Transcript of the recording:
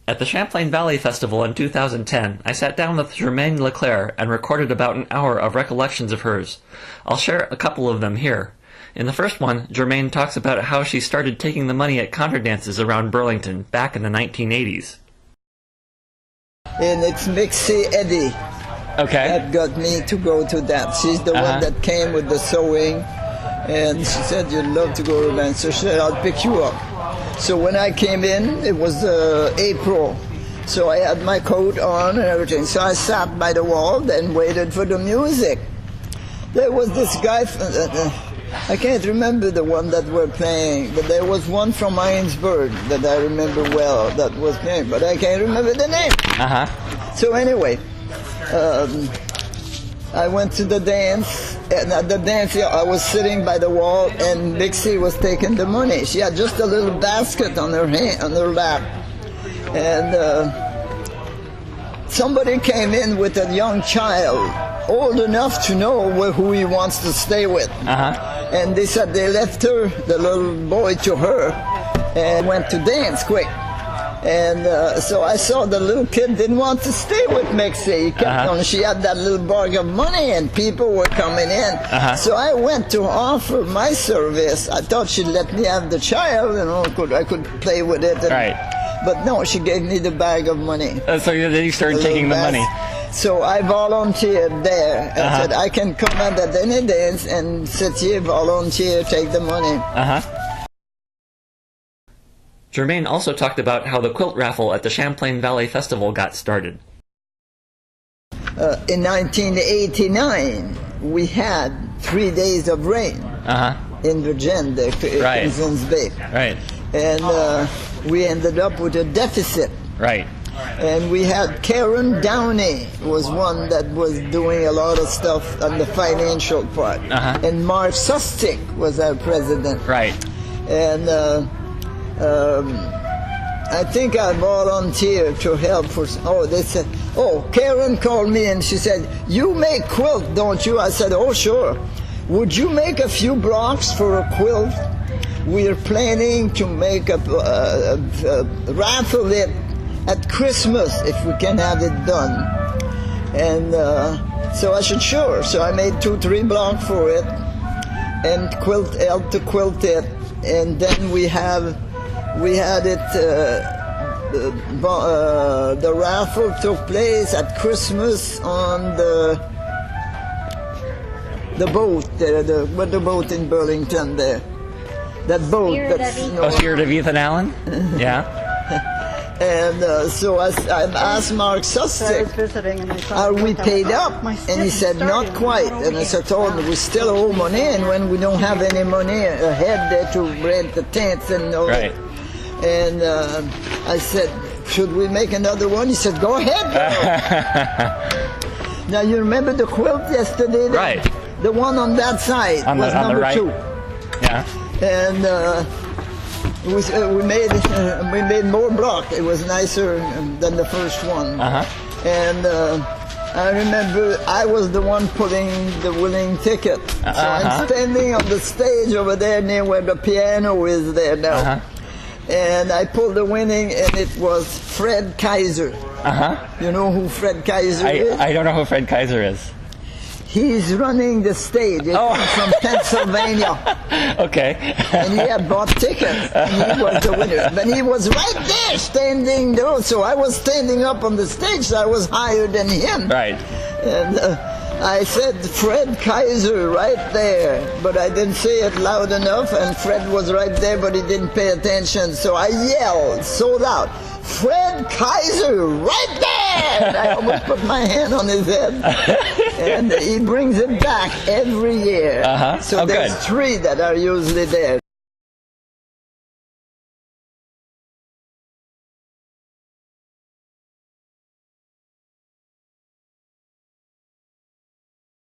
At the Champlain Valley Festival in 2010, I sat down with Germaine LeClair and recorded about an hour of recollections of hers. I'll share a couple of them here. In the first one, Germaine talks about how she started taking the money at contra dances around Burlington back in the 1980s. And it's Mixie Eddie that got me to go to that. She's the one that came with the sewing, and she said, "You'd love to go to that." So she said, "I'll pick you up." So when I came in, it was April. So I had my coat on and everything. So I sat by the wall and waited for the music. There was this guy, I can't remember the one that were playing, but there was one from Heinsberg that I remember well that was playing, but I can't remember the name. So anyway, I went to the dance, and at the dance I was sitting by the wall, and Mixie was taking the money. She had just a little basket on her hand, on her lap, and somebody came in with a young child, old enough to know who he wants to stay with. And they said they left her, the little boy, to her, and went to dance quick. And so I saw the little kid didn't want to stay with Mixie. He kept on. She had that little bag of money, and people were coming in. So I went to offer my service. I thought she'd let me have the child, and I could play with it. But no, she gave me the bag of money. So then you started taking the money. So I volunteered there. I said, I can come at any dance and sit here, volunteer, take the money. Germaine also talked about how the quilt raffle at the Champlain Valley Festival got started. In 1989, we had 3 days of rain in Virginia, Hudson's Bay. And we ended up with a deficit. And we had Karen Downey was one that was doing a lot of stuff on the financial part. And Mark Sustick was our president. And I think I volunteered to help for, they said, Karen called me and she said, "You make quilt, don't you?" I said, "Oh, sure. Would you make a few blocks for a quilt? We're planning to make a raffle it at Christmas if we can have it done." And so I said, "Sure." So I made 2-3 blocks for it and helped to quilt it. And then we had it, the raffle took place at Christmas on the boat there, the boat in Burlington there. That boat. Spirit of Ethan Allen? And so I asked Mark Sustick, "Are we paid up?" And he said, "Not quite." And I said, "We still owe money, and when we don't have any money ahead there to rent the tents and all that." And I said, "Should we make another one?" He said, "Go ahead, girl." Now you remember the quilt yesterday? The one on that side was number 2. And we made more block. It was nicer than the first one. And I remember I was the one putting the winning ticket. So I'm standing on the stage over there near where the piano is there now. And I pulled the winning, and it was Fred Kaiser. You know who Fred Kaiser is? I don't know who Fred Kaiser is. He's running the stage. He's from Pennsylvania. And he had bought tickets, and he was the winner. But he was right there, standing there. So I was standing up on the stage, so I was higher than him. And I said, "Fred Kaiser," right there. But I didn't say it loud enough, and Fred was right there, but he didn't pay attention. So I yelled so loud, "Fred Kaiser, right there!" And I almost put my hand on his head. And he brings it back every year. So there's 3 that are usually there.